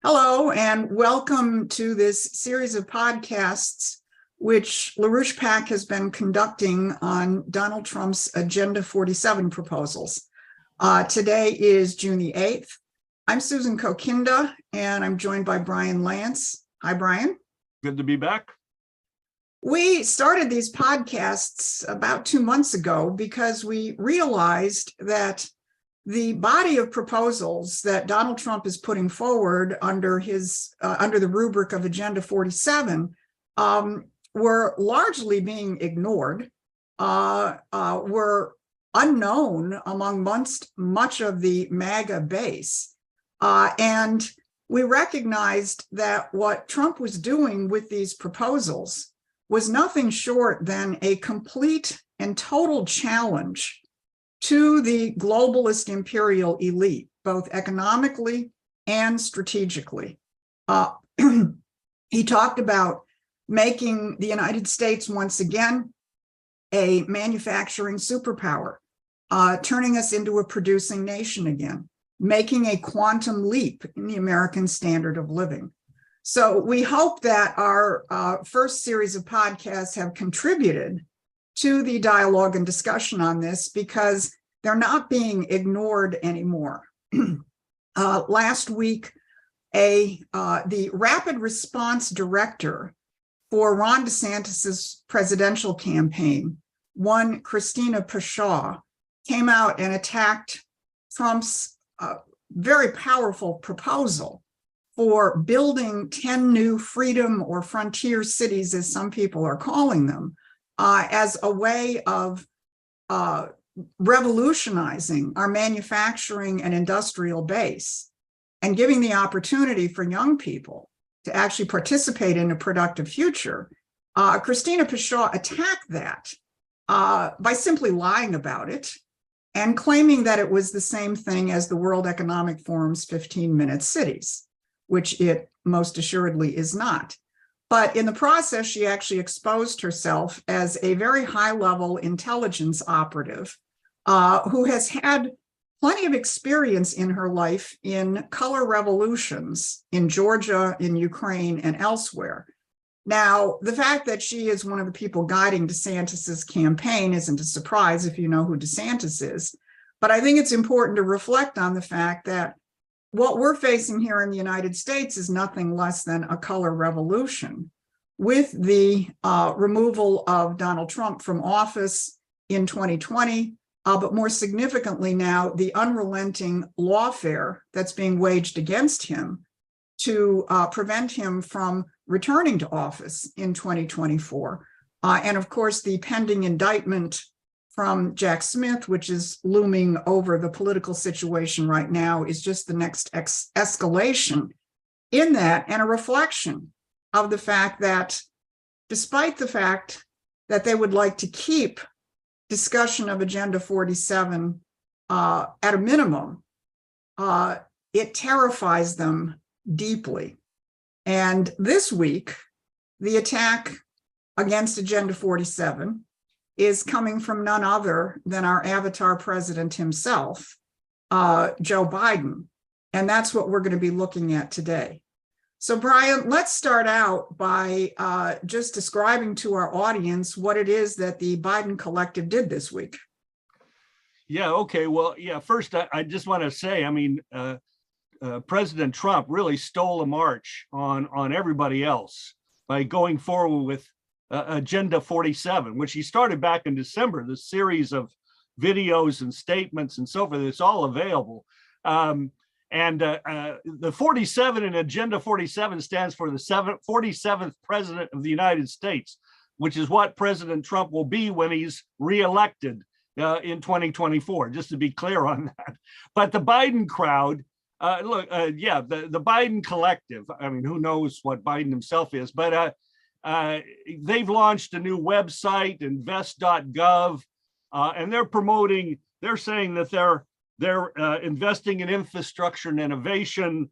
Hello, and welcome to this series of podcasts, which LaRouche PAC has been conducting on Donald Trump's Agenda 47 proposals. Today is June the 8th. I'm Susan Kokinda, and I'm joined by Brian Lance. Hi, Brian. Good to be back. We started these podcasts about 2 months ago because we realized that the body of proposals that Donald Trump is putting forward under the rubric of Agenda 47 were largely being ignored, were unknown among much of the MAGA base. And we recognized that what Trump was doing with these proposals was nothing short than a complete and total challenge to the globalist imperial elite, both economically and strategically. He talked about making the United States once again a manufacturing superpower, turning us into a producing nation again, making a quantum leap in the American standard of living. So we hope that our first series of podcasts have contributed to the dialogue and discussion on this, because they're not being ignored anymore. Last week, the rapid response director for Ron DeSantis's presidential campaign, one Christina Pashaw, came out and attacked Trump's very powerful proposal for building 10 new freedom or frontier cities, as some people are calling them, as a way of revolutionizing our manufacturing and industrial base and giving the opportunity for young people to actually participate in a productive future. Christina Pashaw attacked that by simply lying about it and claiming that it was the same thing as the World Economic Forum's 15-minute cities, which it most assuredly is not. But in the process, she actually exposed herself as a very high-level intelligence operative who has had plenty of experience in her life in color revolutions in Georgia, in Ukraine, and elsewhere. Now, the fact that she is one of the people guiding DeSantis's campaign isn't a surprise if you know who DeSantis is. But I think it's important to reflect on the fact that what we're facing here in the United States is nothing less than a color revolution, with the removal of Donald Trump from office in 2020, but more significantly now, the unrelenting lawfare that's being waged against him to prevent him from returning to office in 2024. And of course, the pending indictment from Jack Smith, which is looming over the political situation right now, is just the next escalation in that, and a reflection of the fact that despite the fact that they would like to keep discussion of Agenda 47 at a minimum, it terrifies them deeply. And this week, the attack against Agenda 47 is coming from none other than our avatar president himself, Joe Biden. And that's what we're going to be looking at today. So, Brian, let's start out by just describing to our audience what it is that the Biden Collective did this week. Yeah, okay. Well, yeah, first, I just want to say, I mean, President Trump really stole a march on everybody else by going forward with Agenda 47, which he started back in December, the series of videos and statements and so forth. It's all available. And the 47 in Agenda 47 stands for the 47th president of the United States, which is what President Trump will be when he's reelected in 2024, just to be clear on that. But the Biden crowd, the Biden Collective, I mean, who knows what Biden himself is, but they've launched a new website, invest.gov, and they're saying that they're investing in infrastructure and innovation,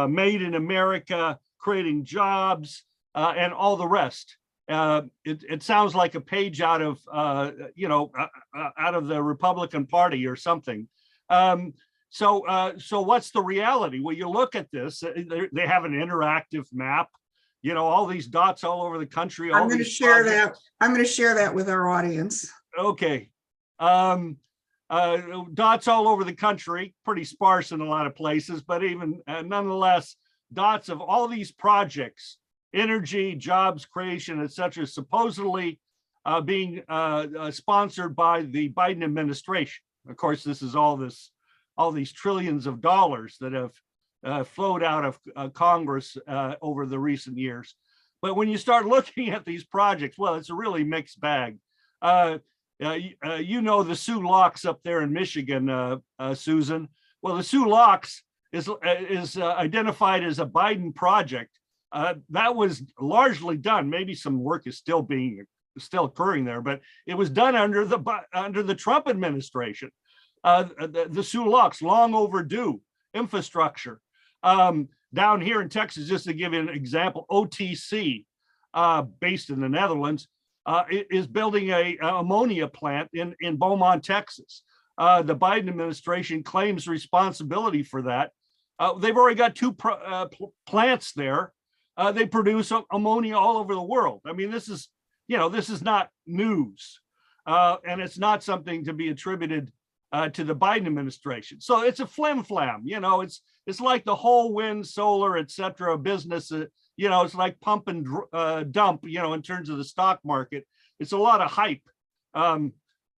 made in America, creating jobs, and all the rest. It sounds like a page out of, out of the Republican Party or something. So what's the reality? Well, you look at this, they have an interactive map, all these dots all over the country. I'm going to share that. I'm going to share that with our audience. Okay. Dots all over the country, pretty sparse in a lot of places, but even nonetheless, dots of all these projects, energy, jobs creation, et cetera, supposedly being sponsored by the Biden administration. Of course, this is all these trillions of dollars that have flowed out of Congress over the recent years. But when you start looking at these projects, well, it's a really mixed bag. The Sioux Locks up there in Michigan, Susan. Well, the Sioux Locks is identified as a Biden project. That was largely done. Maybe some work is still occurring there, but it was done under the Trump administration. The Sioux Locks, long overdue infrastructure. Down here in Texas, just to give you an example, OTC, based in the Netherlands, is building a ammonia plant in Beaumont, Texas. The Biden administration claims responsibility for that. They've already got two plants there. They produce ammonia all over the world. I mean, this is not news, and it's not something to be attributed to the Biden administration. So it's a flim-flam. It's like the whole wind, solar, et cetera, business. It's like pump and dump. In terms of the stock market, it's a lot of hype.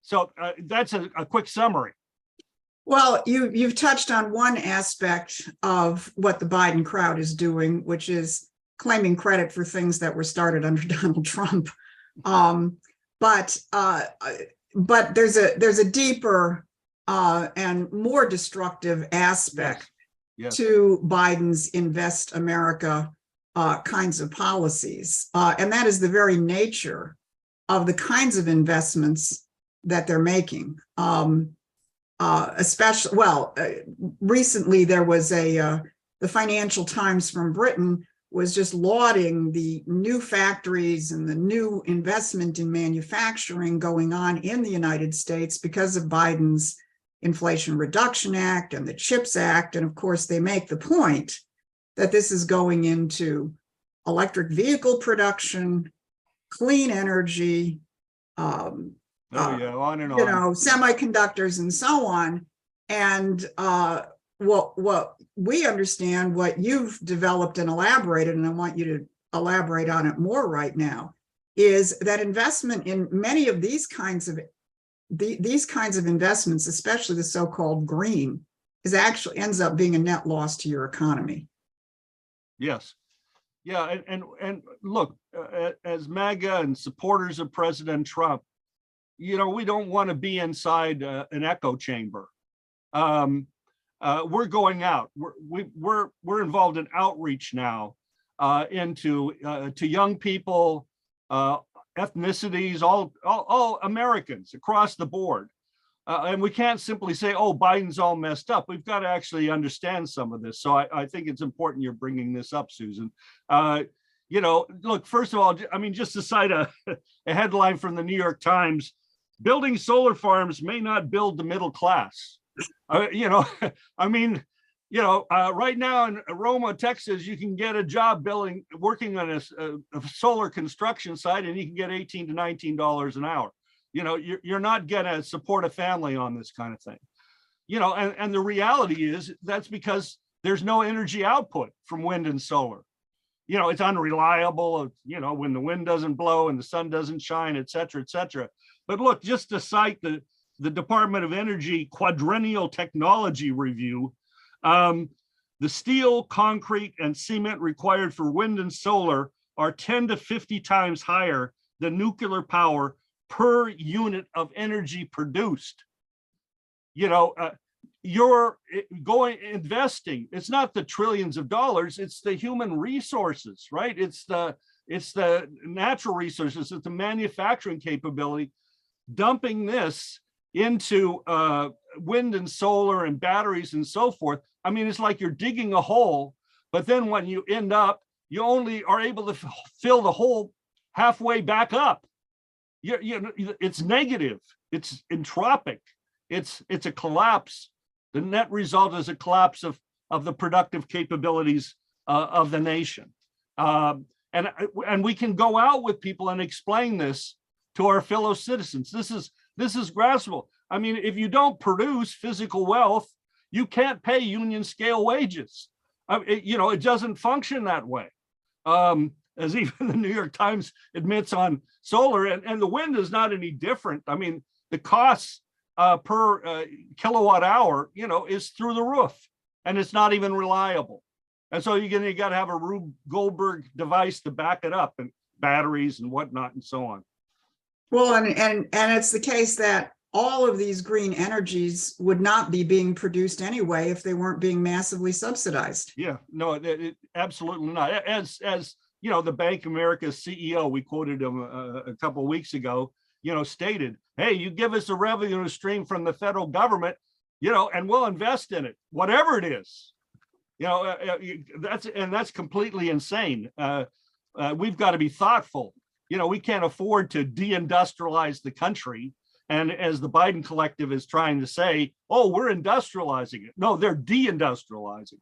So that's a quick summary. Well, you've touched on one aspect of what the Biden crowd is doing, which is claiming credit for things that were started under Donald Trump. But there's a deeper and more destructive aspect to Biden's Invest America kinds of policies, and that is the very nature of the kinds of investments that they're making. Recently there was the Financial Times from Britain was just lauding the new factories and the new investment in manufacturing going on in the United States because of Biden's Inflation Reduction Act and the CHIPS Act. And of course, they make the point that this is going into electric vehicle production, clean energy, on and on. Semiconductors and so on. And what we understand, what you've developed and elaborated, and I want you to elaborate on it more right now, is that investment in many of these kinds of investments, especially the so-called green, actually ends up being a net loss to your economy. Yes. Yeah. And look, as MAGA and supporters of President Trump, we don't want to be inside an echo chamber. We're going out. We're involved in outreach now into to young people, ethnicities, all Americans across the board. And we can't simply say, oh, Biden's all messed up. We've got to actually understand some of this. So I think it's important you're bringing this up, Susan. Look, first of all, I mean, just to cite a headline from the New York Times, building solar farms may not build the middle class. Right now in Roma, Texas, you can get a job working on a solar construction site, and you can get $18 to $19 an hour. You're not going to support a family on this kind of thing. And the reality is that's because there's no energy output from wind and solar. It's unreliable, when the wind doesn't blow and the sun doesn't shine, et cetera, et cetera. But look, just to cite the Department of Energy Quadrennial Technology Review, the steel, concrete, and cement required for wind and solar are 10 to 50 times higher than nuclear power per unit of energy produced. You're investing. It's not the trillions of dollars, it's the human resources, right? It's the natural resources, it's the manufacturing capability, dumping this into wind and solar and batteries and so forth. I mean, it's like you're digging a hole, but then when you end up, you only are able to fill the hole halfway back up. It's negative, it's entropic, it's a collapse The net result is a collapse of the productive capabilities of the nation. And we can go out with people and explain this to our fellow citizens. This is graspable. I mean, if you don't produce physical wealth, you can't pay union scale wages. It doesn't function that way. As even the New York Times admits on solar, and the wind is not any different. I mean, the costs per kilowatt hour, is through the roof, and it's not even reliable. And so you got to have a Rube Goldberg device to back it up, and batteries and whatnot and so on. Well, and it's the case that all of these green energies would not be being produced anyway if they weren't being massively subsidized. Yeah, no, absolutely not. As the Bank of America's CEO, we quoted him a couple of weeks ago, stated, hey, you give us a revenue stream from the federal government, and we'll invest in it, whatever it is. That's completely insane. We've got to be thoughtful. We can't afford to deindustrialize the country. And as the Biden collective is trying to say, oh, we're industrializing it. No, they're deindustrializing it.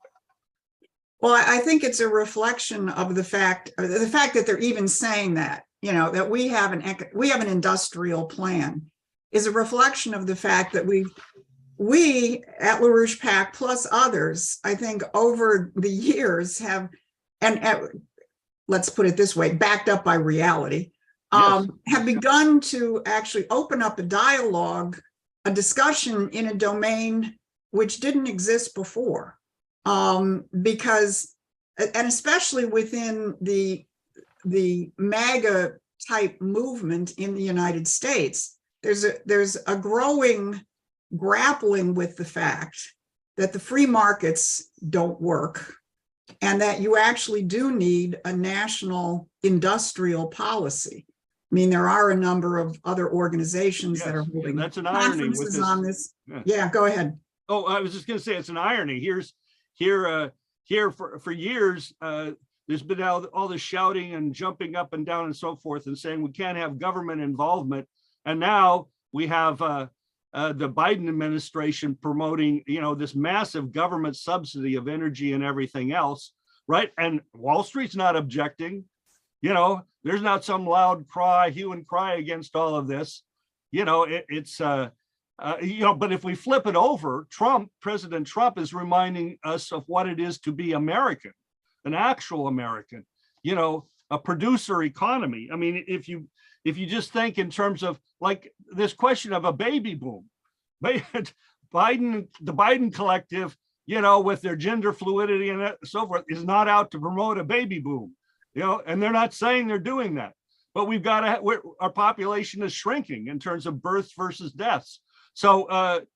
Well, I think it's a reflection of the fact that they're even saying that, that we have an industrial plan is a reflection of the fact that we at LaRouche PAC plus others, I think over the years have, and let's put it this way, backed up by reality, Yes. have begun to actually open up a dialogue, a discussion in a domain which didn't exist before. Because, and especially within the MAGA type movement in the United States, there's a growing grappling with the fact that the free markets don't work and that you actually do need a national industrial policy. I mean, there are a number of other organizations that are holding conferences on this. Yeah, go ahead. Oh, I was just going to say, it's an irony. Here for years, there's been all this shouting and jumping up and down and so forth and saying we can't have government involvement. And now we have the Biden administration promoting, this massive government subsidy of energy and everything else, right? And Wall Street's not objecting. There's not some loud hue and cry against all of this. But if we flip it over, President Trump is reminding us of what it is to be American, an actual American, a producer economy. I mean, if you just think in terms of like this question of a baby boom, the Biden collective, with their gender fluidity and so forth, is not out to promote a baby boom, and they're not saying they're doing that. But we've got our population is shrinking in terms of births versus deaths. But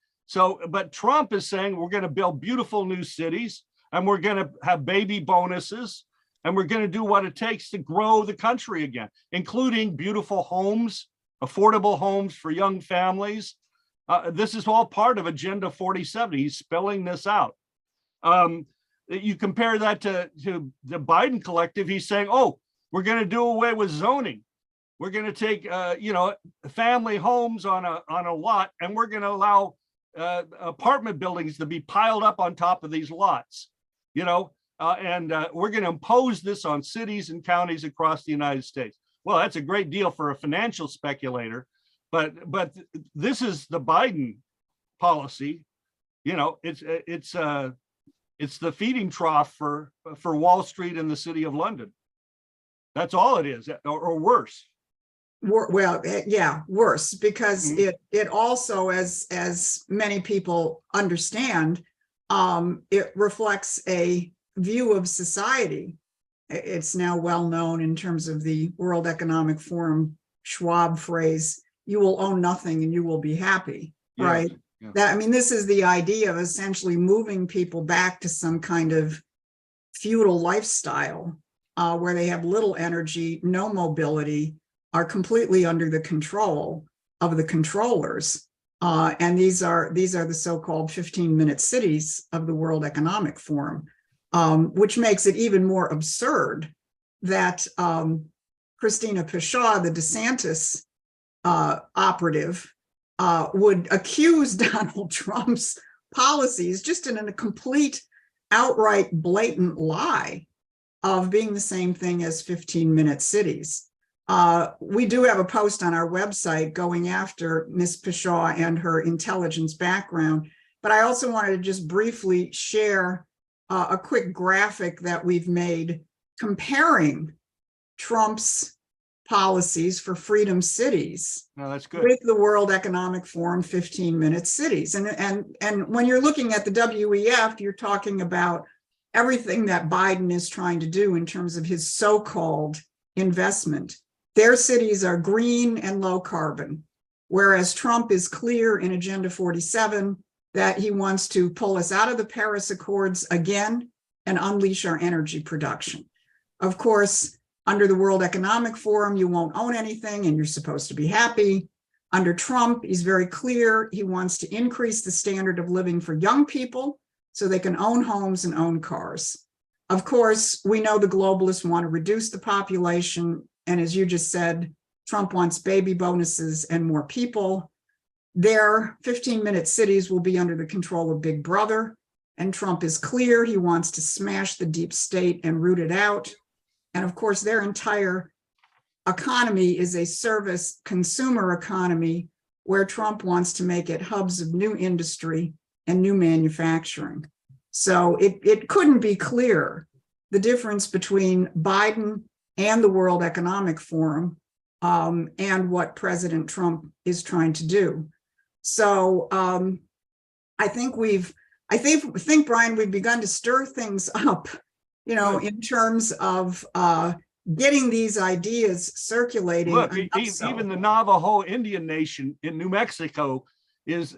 Trump is saying we're going to build beautiful new cities and we're going to have baby bonuses and we're going to do what it takes to grow the country again, including beautiful homes, affordable homes for young families. This is all part of Agenda 47. He's spelling this out. You compare that to the Biden collective. He's saying, oh, we're going to do away with zoning. We're going to take, family homes on a lot, and we're going to allow apartment buildings to be piled up on top of these lots, and we're going to impose this on cities and counties across the United States. Well, that's a great deal for a financial speculator, but this is the Biden policy. It's the feeding trough for Wall Street and the City of London. That's all it is, or worse. Well, yeah, worse, because it also, as many people understand, it reflects a view of society. It's now well known in terms of the World Economic Forum Schwab phrase, you will own nothing and you will be happy, right? Yeah. This is the idea of essentially moving people back to some kind of feudal lifestyle where they have little energy, no mobility, are completely under the control of the controllers. And these are the so-called 15-minute cities of the World Economic Forum, which makes it even more absurd that Christina Pashaw, the DeSantis operative, would accuse Donald Trump's policies, just in a complete, outright, blatant lie of being the same thing as 15-minute cities. We do have a post on our website going after Ms. Pishaw and her intelligence background, but I also wanted to just briefly share a quick graphic that we've made comparing Trump's policies for freedom cities No, that's good. with the World Economic Forum 15-minute cities. And when you're looking at the WEF, you're talking about everything that Biden is trying to do in terms of his so-called investment. Their cities are green and low carbon, whereas Trump is clear in Agenda 47 that he wants to pull us out of the Paris Accords again and unleash our energy production. Of course, under the World Economic Forum, you won't own anything and you're supposed to be happy. Under Trump, he's very clear. He wants to increase the standard of living for young people so they can own homes and own cars. Of course, we know the globalists want to reduce the population. And as you just said, Trump wants baby bonuses and more people. Their 15-minute cities will be under the control of Big Brother. And Trump is clear. He wants to smash the deep state and root it out. And of course, their entire economy is a service consumer economy where Trump wants to make it hubs of new industry and new manufacturing. So it couldn't be clearer, the difference between Biden and the World Economic Forum and what President Trump is trying to do. So I think Brian, we've begun to stir things up, you know, in terms of getting these ideas circulating. Look, even the Navajo Indian Nation in New Mexico is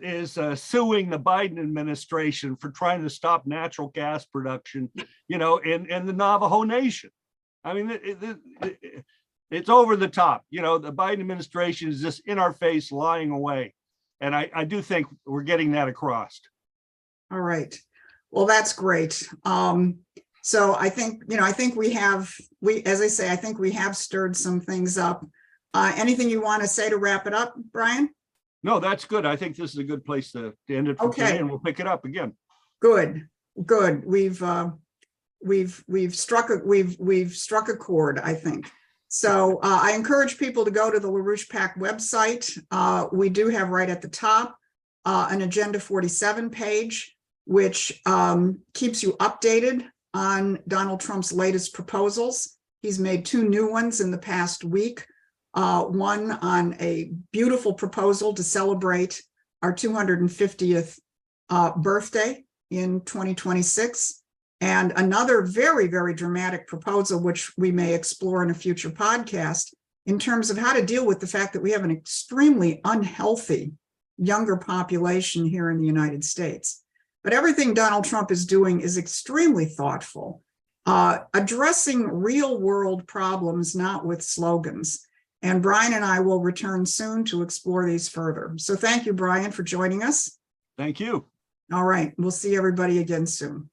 suing the Biden administration for trying to stop natural gas production, you know, in the Navajo Nation. I mean, it's over the top. You know, the Biden administration is just in our face, lying away. And I do think we're getting that across. All right. Well, that's great. So I think, you know, I think as I say, I think we have stirred some things up. Anything you want to say to wrap it up, Brian? No, that's good. I think this is a good place to end it for today, and we'll pick it up again. Good. We've struck a chord, I think. So I encourage people to go to the LaRouche PAC website. We do have right at the top an Agenda 47 page, which keeps you updated on Donald Trump's latest proposals. He's made 2 new ones in the past week. One on a beautiful proposal to celebrate our 250th birthday in 2026, and another very, very dramatic proposal, which we may explore in a future podcast, in terms of how to deal with the fact that we have an extremely unhealthy younger population here in the United States. But everything Donald Trump is doing is extremely thoughtful, addressing real world problems, not with slogans. And Brian and I will return soon to explore these further. So thank you, Brian, for joining us. Thank you. All right. We'll see everybody again soon.